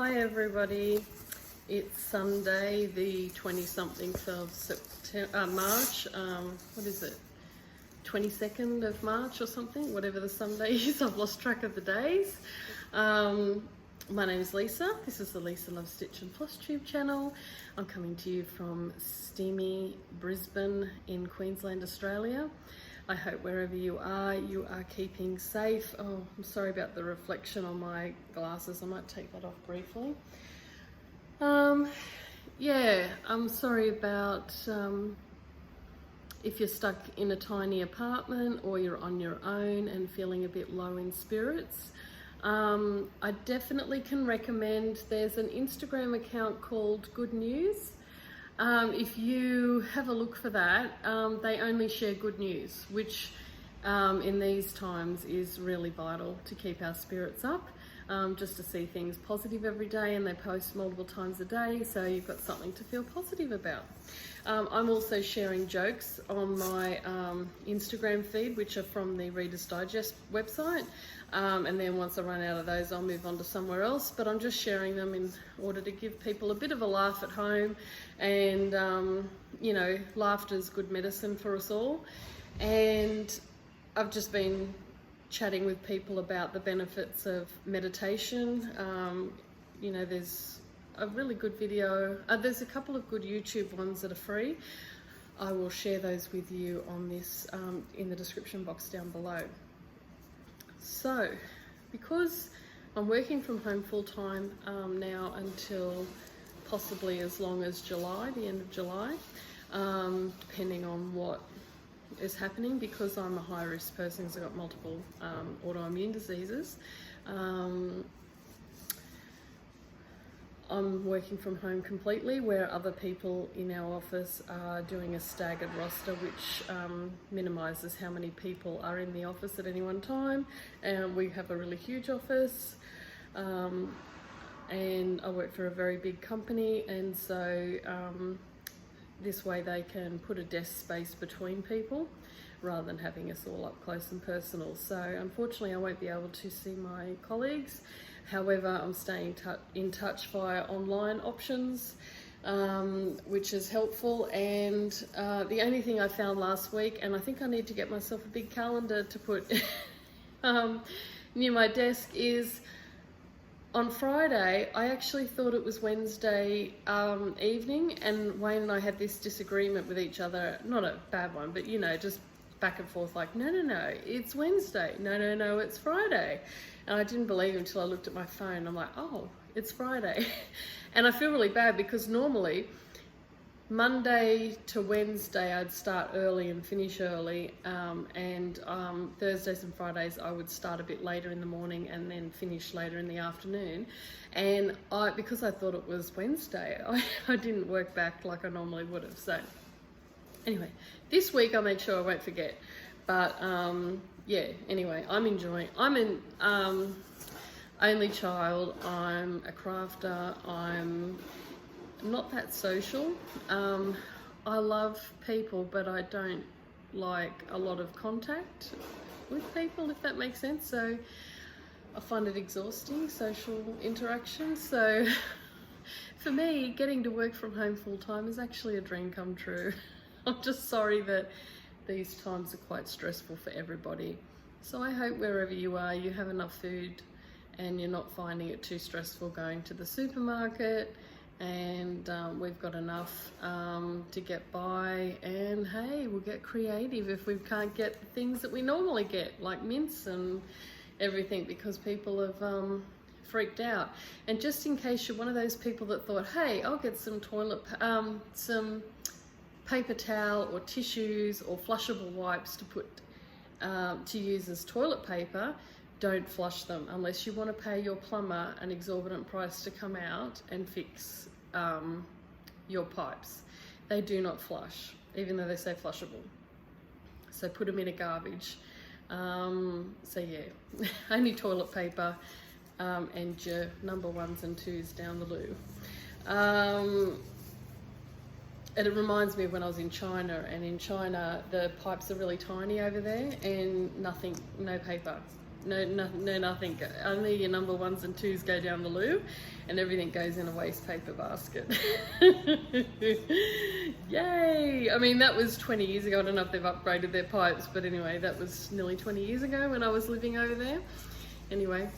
Hi everybody, it's Sunday the 20-something of September, March, what is it, 22nd of March or something, whatever the Sunday is. I've lost track of the days. My name is Lisa, this is the Lisalovesstitchin Flosstube channel. I'm coming to you from steamy Brisbane in Queensland, Australia. I hope wherever you are keeping safe. Oh, I'm sorry about the reflection on my glasses. I might take that off briefly. Yeah, I'm sorry about if you're stuck in a tiny apartment or you're on your own and feeling a bit low in spirits. I definitely can recommend, there's an Instagram account called Good News. If you have a look for that, they only share good news, which in these times is really vital to keep our spirits up, just to see things positive every day, and they post multiple times a day, so you've got something to feel positive about. I'm also sharing jokes on my Instagram feed, which are from the Reader's Digest website, and then once I run out of those, I'll move on to somewhere else, but I'm just sharing them in order to give people a bit of a laugh at home, and you know, laughter is good medicine for us all. And I've just been chatting with people about the benefits of meditation. You know, there's a really good video, there's a couple of good YouTube ones that are free. I will share those with you on this in the description box down below. So, because I'm working from home full time now until possibly as long as July, the end of July, depending on what is happening, because I'm a high risk person because I've got multiple autoimmune diseases. I'm working from home completely, where other people in our office are doing a staggered roster, which minimises how many people are in the office at any one time. And we have a really huge office, and I work for a very big company, and so this way they can put a desk space between people rather than having us all up close and personal. So unfortunately I won't be able to see my colleagues. However, I'm staying in touch via online options, which is helpful. And the only thing I found last week, and I think I need to get myself a big calendar to put near my desk, is on Friday, I actually thought it was Wednesday evening, and Wayne and I had this disagreement with each other, not a bad one, but you know, just back and forth, like, no, it's Wednesday, no, it's Friday. And I didn't believe him until I looked at my phone. I'm like, oh, it's Friday. And I feel really bad because normally Monday to Wednesday I'd start early and finish early, and Thursdays and Fridays I would start a bit later in the morning and then finish later in the afternoon. And because I thought it was Wednesday, I didn't work back like I normally would have. So anyway, this week I'll make sure I won't forget. But yeah, anyway, I'm an only child, I'm a crafter, I'm not that social. I love people, but I don't like a lot of contact with people, if that makes sense. So I find it exhausting, social interaction. So for me, getting to work from home full time is actually a dream come true. I'm just sorry that these times are quite stressful for everybody. So I hope wherever you are, you have enough food and you're not finding it too stressful going to the supermarket, and we've got enough to get by. And hey, we'll get creative if we can't get the things that we normally get, like mints and everything, because people have freaked out. And just in case you're one of those people that thought, hey, I'll get some some paper towel or tissues or flushable wipes to put to use as toilet paper, don't flush them unless you want to pay your plumber an exorbitant price to come out and fix your pipes. They do not flush, even though they say flushable. So put them in a garbage. So yeah, only toilet paper and your number 1s and 2s down the loo. And it reminds me of when I was in China, and in China the pipes are really tiny over there, and no paper. nothing. Only your number 1s and 2s go down the loo, and everything goes in a waste paper basket. Yay! I mean, that was 20 years ago. I don't know if they've upgraded their pipes, but anyway, that was nearly 20 years ago when I was living over there. Anyway,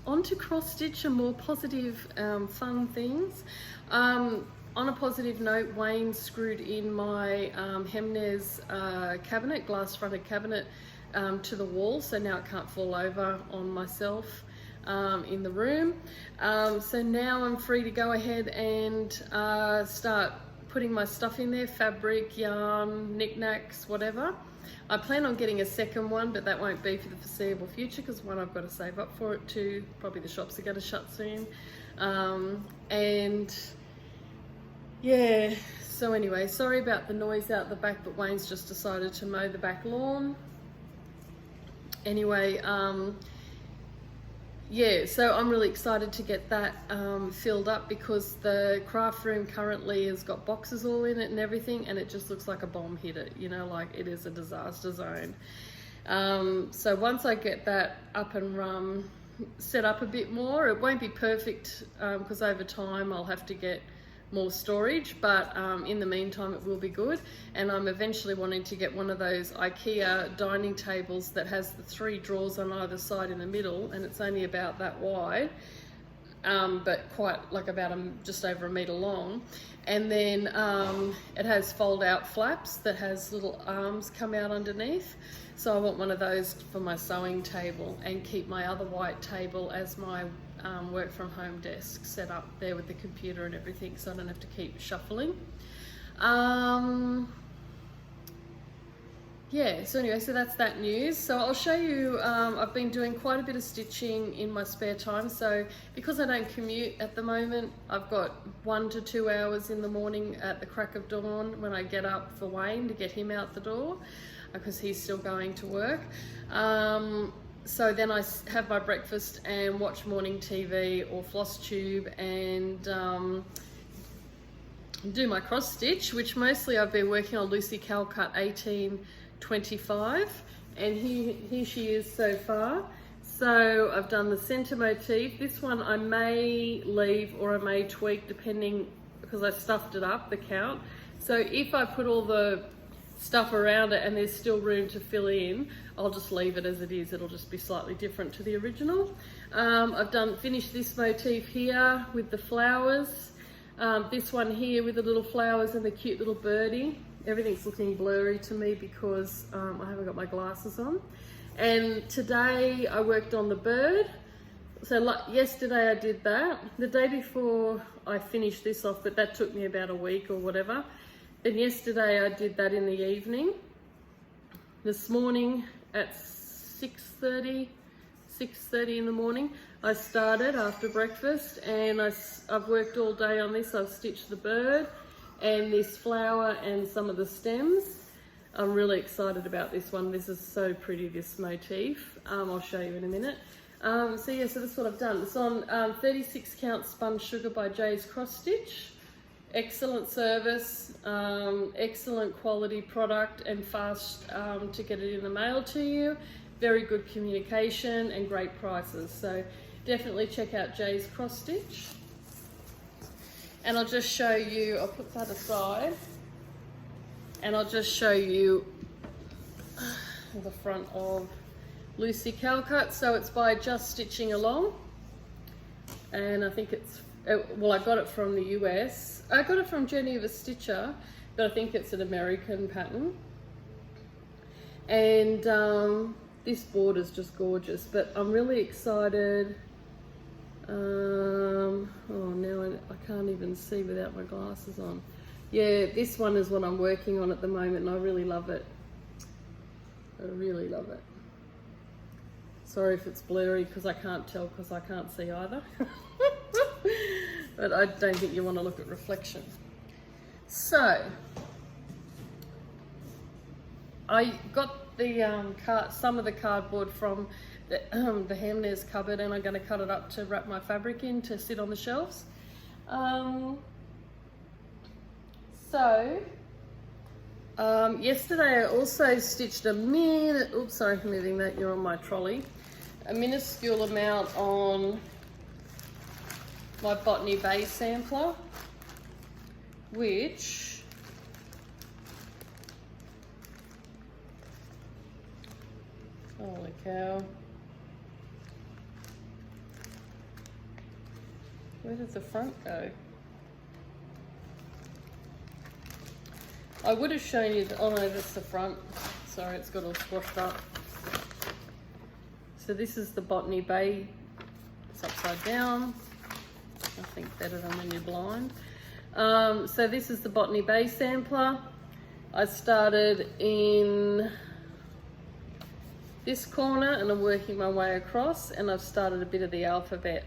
on to cross stitch and more positive, fun things. On a positive note, Wayne screwed in my Hemnes cabinet, glass fronted cabinet, to the wall, so now it can't fall over on myself in the room. So now I'm free to go ahead and start putting my stuff in there, fabric, yarn, knickknacks, whatever. I plan on getting a second one, but that won't be for the foreseeable future because one, I've got to save up for it, two, probably the shops are going to shut soon. And yeah, so anyway, sorry about the noise out the back, but Wayne's just decided to mow the back lawn. Anyway, yeah, so I'm really excited to get that filled up because the craft room currently has got boxes all in it and everything, and it just looks like a bomb hit it, you know, like it is a disaster zone. So once I get that up and set up a bit more, it won't be perfect because over time I'll have to get more storage, but in the meantime it will be good. And I'm eventually wanting to get one of those IKEA dining tables that has the 3 drawers on either side in the middle, and it's only about that wide, but quite like about just over a metre long. And then it has fold out flaps that has little arms come out underneath. So I want one of those for my sewing table and keep my other white table as my work from home desk set up there with the computer and everything, so I don't have to keep shuffling. Yeah, so anyway, so that's that news. So I'll show you, I've been doing quite a bit of stitching in my spare time. So because I don't commute at the moment, I've got 1 to 2 hours in the morning at the crack of dawn when I get up for Wayne to get him out the door because he's still going to work. So then I have my breakfast and watch morning TV or Flosstube and do my cross stitch, which mostly I've been working on Lucy Calcut 1825, and here she is so far. So I've done the centre motif. This one I may leave or I may tweak depending, because I stuffed it up, the count. So if I put all the stuff around it and there's still room to fill in, I'll just leave it as it is. It'll just be slightly different to the original. I've finished this motif here with the flowers. This one here with the little flowers and the cute little birdie. Everything's looking blurry to me because I haven't got my glasses on. And today I worked on the bird. So like yesterday I did that. The day before I finished this off, but that took me about a week or whatever. Then yesterday I did that in the evening. This morning at 6:30 in the morning, I started after breakfast, and I've worked all day on this. I've stitched the bird and this flower and some of the stems. I'm really excited about this one. This is so pretty, this motif. I'll show you in a minute. So yeah, so that's what I've done. It's on 36 count spun sugar by Jay's Cross Stitch. Excellent service, excellent quality product, and fast to get it in the mail to you. Very good communication and great prices. So definitely check out Jay's Cross Stitch. And I'll just show you, I'll put that aside, and I'll just show you the front of Lucy Calcut. So it's by Just Stitching Along, and I think it's, well, I got it from the US. I got it from Geneva Stitcher, but I think it's an American pattern. And this border's just gorgeous, but I'm really excited. Oh, now I can't even see without my glasses on. Yeah, this one is what I'm working on at the moment, and I really love it. I really love it. Sorry if it's blurry because I can't tell because I can't see either. But I don't think you want to look at reflection. So I got the some of the cardboard from the Hemnes cupboard, and I'm going to cut it up to wrap my fabric in to sit on the shelves. Yesterday I also stitched a mini, oops, sorry for moving that, you're on my trolley. a minuscule amount on my Botany Bay sampler, which holy cow. Where did the front go? I would have shown you, oh no, that's the front. Sorry, it's got all squashed up. So this is the Botany Bay. It's upside down. I think better than when you're blind. So this is the Botany Bay sampler. I started in this corner and I'm working my way across, and I've started a bit of the alphabet.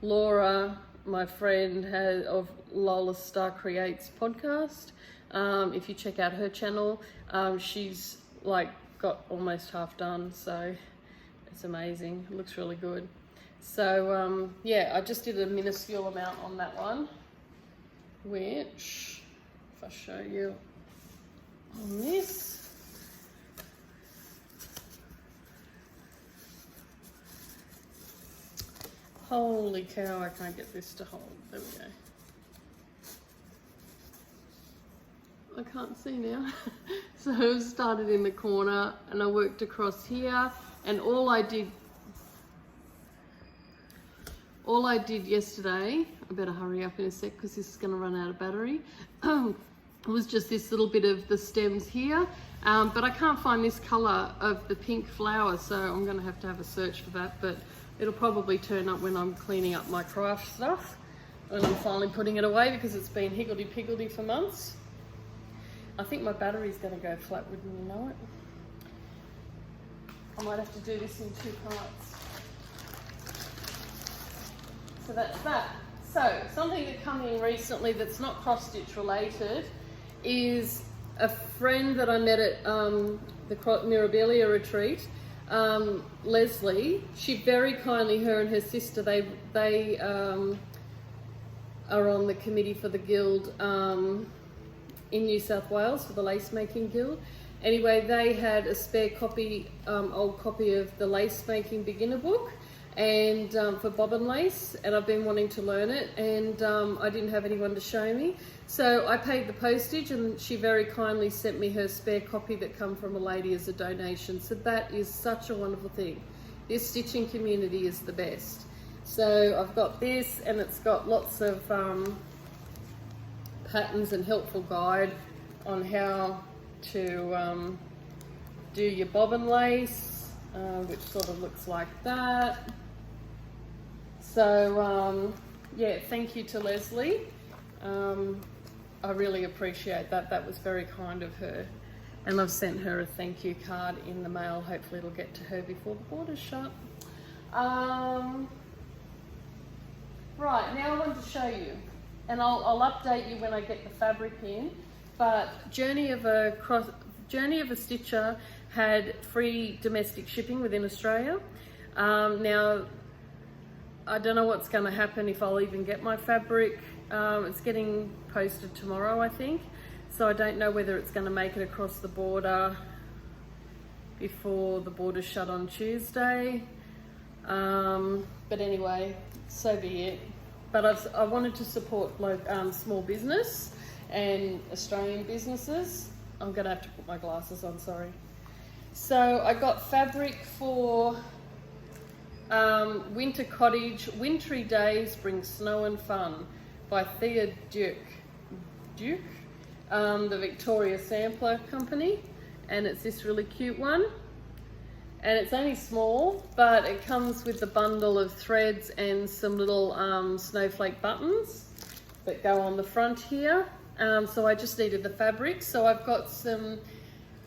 Laura, my friend of Lola Star Creates podcast, if you check out her channel, she's like got almost half done, so it's amazing. It looks really good. So yeah, I just did a minuscule amount on that one, which if I show you on this, holy cow, I can't get this to hold. There we go. I can't see now. So I started in the corner and I worked across here, and all I did yesterday, I better hurry up in a sec because this is going to run out of battery, was just this little bit of the stems here, but I can't find this colour of the pink flower, so I'm going to have a search for that, but it'll probably turn up when I'm cleaning up my craft stuff, when I'm finally putting it away, because it's been higgledy-piggledy for months. I think my battery's going to go flat, wouldn't you know it? I might have to do this in 2 parts. So that's that. So something that came in recently that's not cross-stitch related is a friend that I met at the Mirabilia retreat, Leslie. She very kindly, her and her sister, they are on the committee for the guild in New South Wales, for the lace making guild. Anyway, they had a spare copy, old copy of the lace making beginner book, and for bobbin lace, and I've been wanting to learn it, and I didn't have anyone to show me, so I paid the postage, and she very kindly sent me her spare copy that come from a lady as a donation. So that is such a wonderful thing. This stitching community is the best. So I've got this, and it's got lots of patterns and helpful guide on how to do your bobbin lace, which sort of looks like that. So yeah, thank you to Leslie. I really appreciate that. That was very kind of her. And I've sent her a thank you card in the mail. Hopefully it'll get to her before the border's shut. Right, now I want to show you, and I'll update you when I get the fabric in, but Journey of a Stitcher had free domestic shipping within Australia. Now, I don't know what's going to happen if I'll even get my fabric. It's getting posted tomorrow, I think, so I don't know whether it's going to make it across the border before the border's shut on Tuesday. But anyway, so be it. But I wanted to support small business and Australian businesses. I'm going to have to put my glasses on, sorry. So I got fabric for Winter Cottage, Wintry Days Bring Snow and Fun by Thea Duke, the Victoria Sampler Company. And it's this really cute one. And it's only small, but it comes with a bundle of threads and some little snowflake buttons that go on the front here. So I just needed the fabric. So I've got some,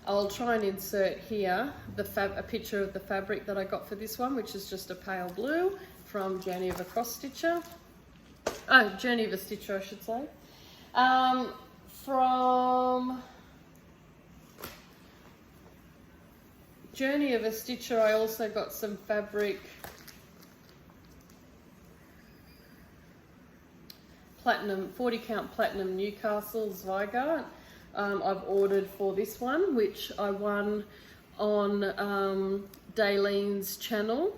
I'll try and insert here a picture of the fabric that I got for this one, which is just a pale blue from Journey of a Stitcher, I should say. From Journey of a Stitcher, I also got some fabric, platinum, 40 count platinum Newcastle Zweigart. I've ordered for this one, which I won on Daylene's channel.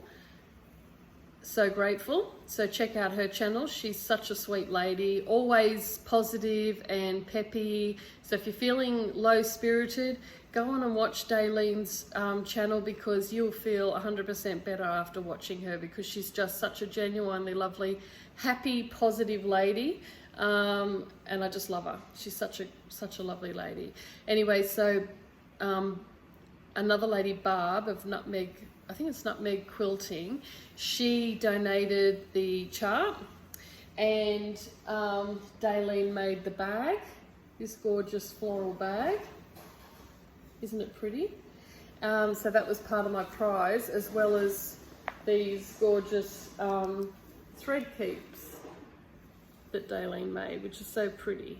so grateful. So check out her channel. She's such a sweet lady, always positive and peppy. So if you're feeling low spirited, go on and watch Daylene's channel, because you'll feel 100% better after watching her, because she's just such a genuinely lovely, happy, positive lady. And I just love her. She's such a lovely lady. Anyway, so another lady, Barb of Nutmeg, I think it's Nutmeg Quilting, she donated the chart, and Daylene made the bag, this gorgeous floral bag. Isn't it pretty? So that was part of my prize, as well as these gorgeous thread keeps that Daylene made, which is so pretty.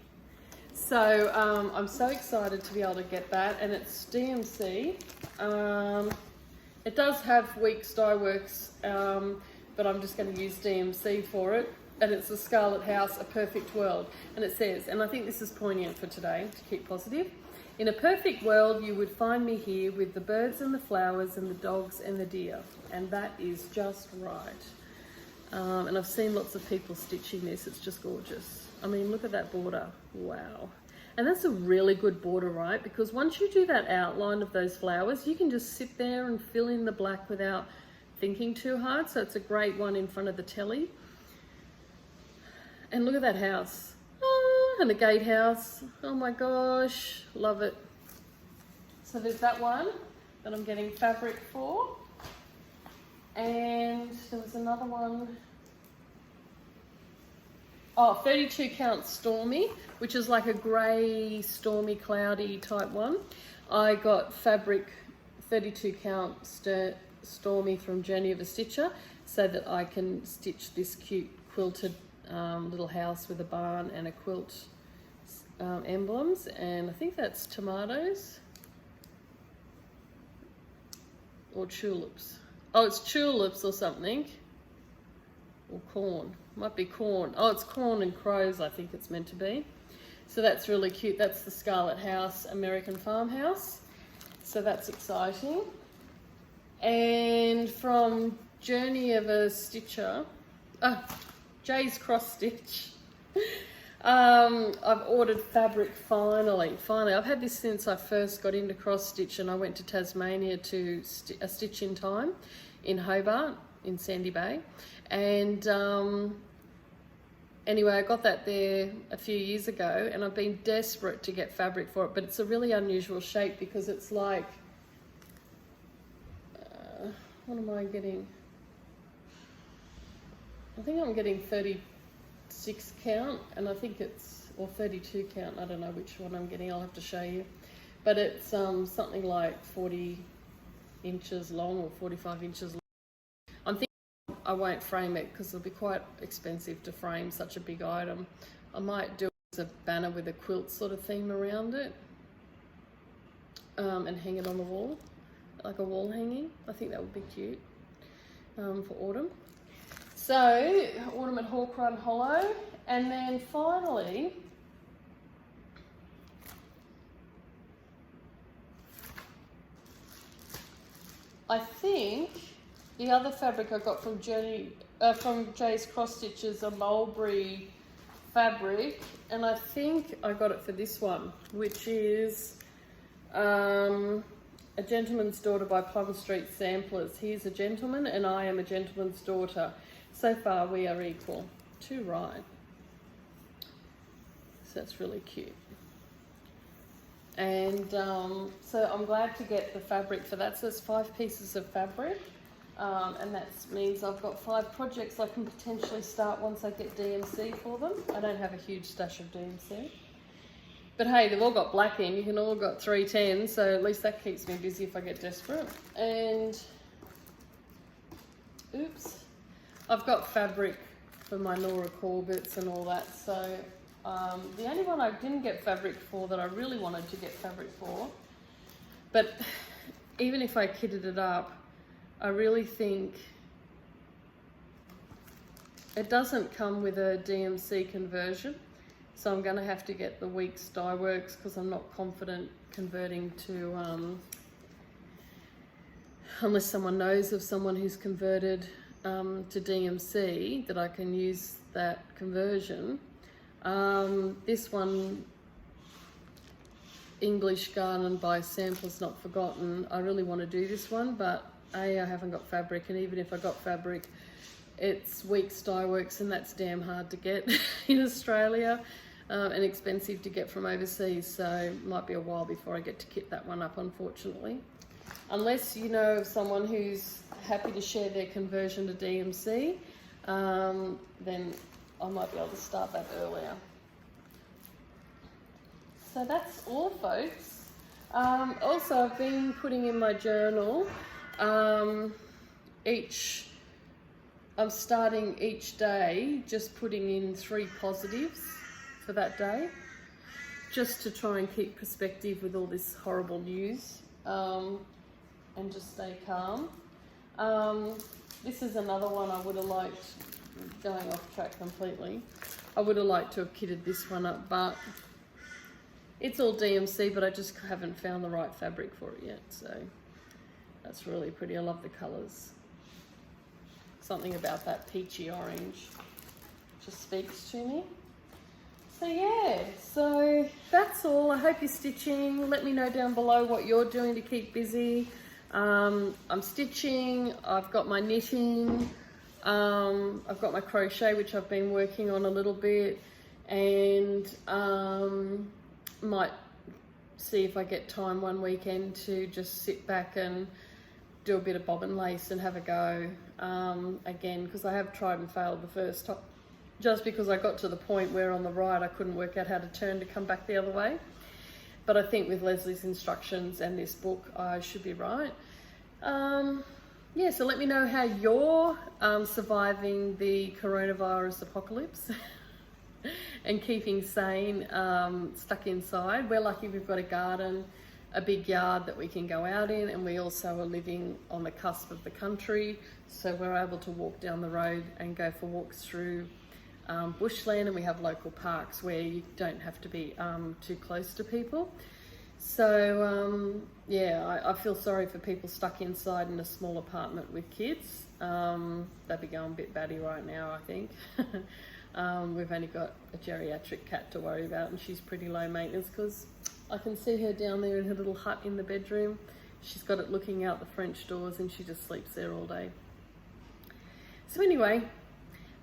So I'm so excited to be able to get that, and it's DMC. It does have Weeks Dye Works, but I'm just going to use DMC for it. And it's the Scarlet House, A Perfect World. And it says, and I think this is poignant for today, to keep positive: in a perfect world, you would find me here with the birds and the flowers and the dogs and the deer. And that is just right. And I've seen lots of people stitching this. It's just gorgeous. I mean, look at that border. Wow. And that's a really good border, right? Because once you do that outline of those flowers, you can just sit there and fill in the black without thinking too hard. So it's a great one in front of the telly. And look at that house. Oh, and the gatehouse. Oh my gosh, love it. So there's that one that I'm getting fabric for. And there was another one. Oh, 32 count Stormy, which is like a grey, stormy, cloudy type one. I got fabric 32 count Stormy from Journey of a Stitcher, so that I can stitch this cute quilted little house with a barn and a quilt emblems. And I think that's tomatoes or tulips. Oh, it's tulips or something. Or corn. Might be corn. Oh, it's corn and crows, I think it's meant to be. So that's really cute. That's the Scarlet House American Farmhouse. So that's exciting. And from Journey of a Stitcher, Jay's Cross Stitch. I've ordered fabric finally. I've had this since I first got into cross stitch, and I went to Tasmania to a Stitch in Time in Hobart, in Sandy Bay. And anyway, I got that there a few years ago, and I've been desperate to get fabric for it, but it's a really unusual shape because it's like, what am I getting? I think I'm getting 36 count, and I think it's, or 32 count, I don't know which one I'm getting, I'll have to show you. But it's something like 40 inches long or 45 inches long. I'm thinking I won't frame it because it'll be quite expensive to frame such a big item. I might do it as a banner with a quilt sort of theme around it, and hang it on the wall, like a wall hanging. I think that would be cute for autumn. So, autumn at Hawk Run Hollow. And then finally, I think the other fabric I got from Jay's Cross Stitch is a mulberry fabric, and I think I got it for this one, which is A Gentleman's Daughter by Plum Street Samplers. He's a gentleman and I am a gentleman's daughter. So far we are equal. Too right. So that's really cute. And so I'm glad to get the fabric for that. So it's 5 pieces of fabric. And that means I've got 5 projects I can potentially start once I get DMC for them. I don't have a huge stash of DMC. But hey, they've all got black in. You can all got 310, so at least that keeps me busy if I get desperate. And, oops, I've got fabric for my Nora Corbett's and all that. So the only one I didn't get fabric for that I really wanted to get fabric for, but even if I kitted it up, I really think it doesn't come with a DMC conversion. So I'm going to have to get the Weeks Dye Works because I'm not confident converting to, unless someone knows of someone who's converted to DMC that I can use that conversion. This one, English Garden by Samples Not Forgotten, I really want to do this one, but I haven't got fabric, and even if I got fabric, it's Weeks Dye Works, and that's damn hard to get in Australia, and expensive to get from overseas, so it might be a while before I get to kit that one up, unfortunately. Unless you know of someone who's happy to share their conversion to DMC, then I might be able to start that earlier. So that's all, folks. Also, I've been putting in my journal, I'm starting each day just putting in 3 positives for that day, just to try and keep perspective with all this horrible news, and just stay calm. This is another one I would have liked, going off track completely, I would have liked to have kitted this one up, but it's all DMC, but I just haven't found the right fabric for it yet, so that's really pretty. I love the colours. Something about that peachy orange just speaks to me. So yeah, so that's all. I hope you're stitching. Let me know down below what you're doing to keep busy. I'm stitching, I've got my knitting, I've got my crochet, which I've been working on a little bit, and might see if I get time one weekend to just sit back and do a bit of bobbin lace and have a go again, because I have tried and failed the first time, just because I got to the point where on the right I couldn't work out how to turn to come back the other way. But I think with Leslie's instructions and this book, I should be right. Yeah, so let me know how you're surviving the coronavirus apocalypse and keeping sane, stuck inside. We're lucky we've got a garden, a big yard that we can go out in, and we also are living on the cusp of the country, so we're able to walk down the road and go for walks through bushland, and we have local parks where you don't have to be too close to people. So yeah, I feel sorry for people stuck inside in a small apartment with kids. They'd be going a bit batty right now, I think. We've only got a geriatric cat to worry about, and she's pretty low maintenance because I can see her down there in her little hut in the bedroom. She's got it looking out the French doors, and she just sleeps there all day. So anyway,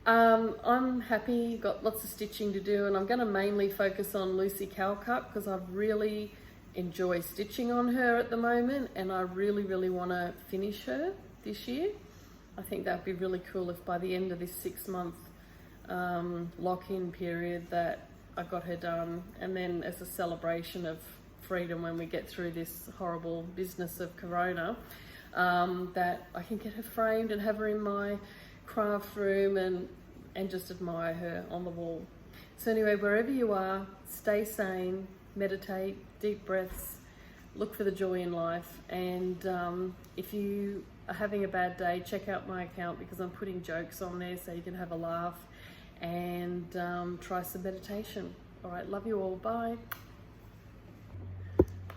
I'm happy, got lots of stitching to do, and I'm going to mainly focus on Lucy Calcutt because I really enjoy stitching on her at the moment, and I really want to finish her this year. I think that'd be really cool if by the end of this 6-month lock-in period that I got her done, and then as a celebration of freedom when we get through this horrible business of corona, that I can get her framed and have her in my craft room and just admire her on the wall. So anyway, wherever you are, stay sane, meditate, deep breaths, look for the joy in life, and if you are having a bad day, check out my account because I'm putting jokes on there so you can have a laugh, and try some meditation. All right, love you all, bye.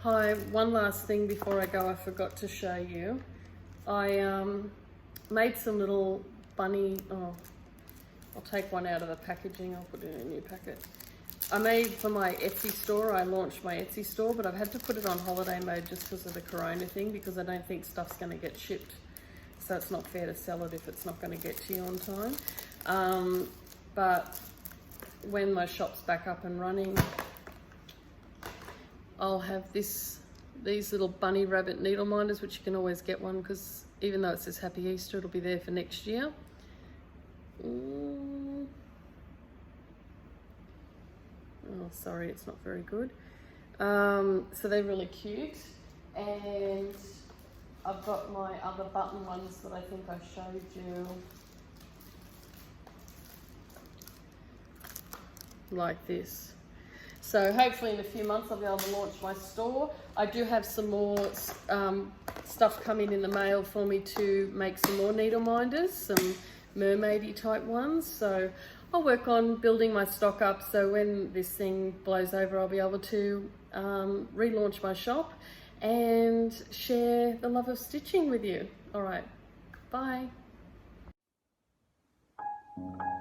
Hi, one last thing before I go, I forgot to show you. I made some little bunny, I'll take one out of the packaging, I'll put it in a new packet. I made for my Etsy store, I launched my Etsy store, but I've had to put it on holiday mode just because of the corona thing, because I don't think stuff's going to get shipped. So it's not fair to sell it if it's not going to get to you on time. But when my shop's back up and running, I'll have these little bunny rabbit needle minders, which you can always get one because even though it says Happy Easter, it'll be there for next year. Oh, sorry, it's not very good. So they're really cute, and I've got my other button ones that I think I showed you, like this. So hopefully in a few months I'll be able to launch my store. I do have some more stuff coming in the mail for me to make some more needle minders, some mermaidy type ones. So I'll work on building my stock up so when this thing blows over I'll be able to relaunch my shop and share the love of stitching with you. All right, bye. you.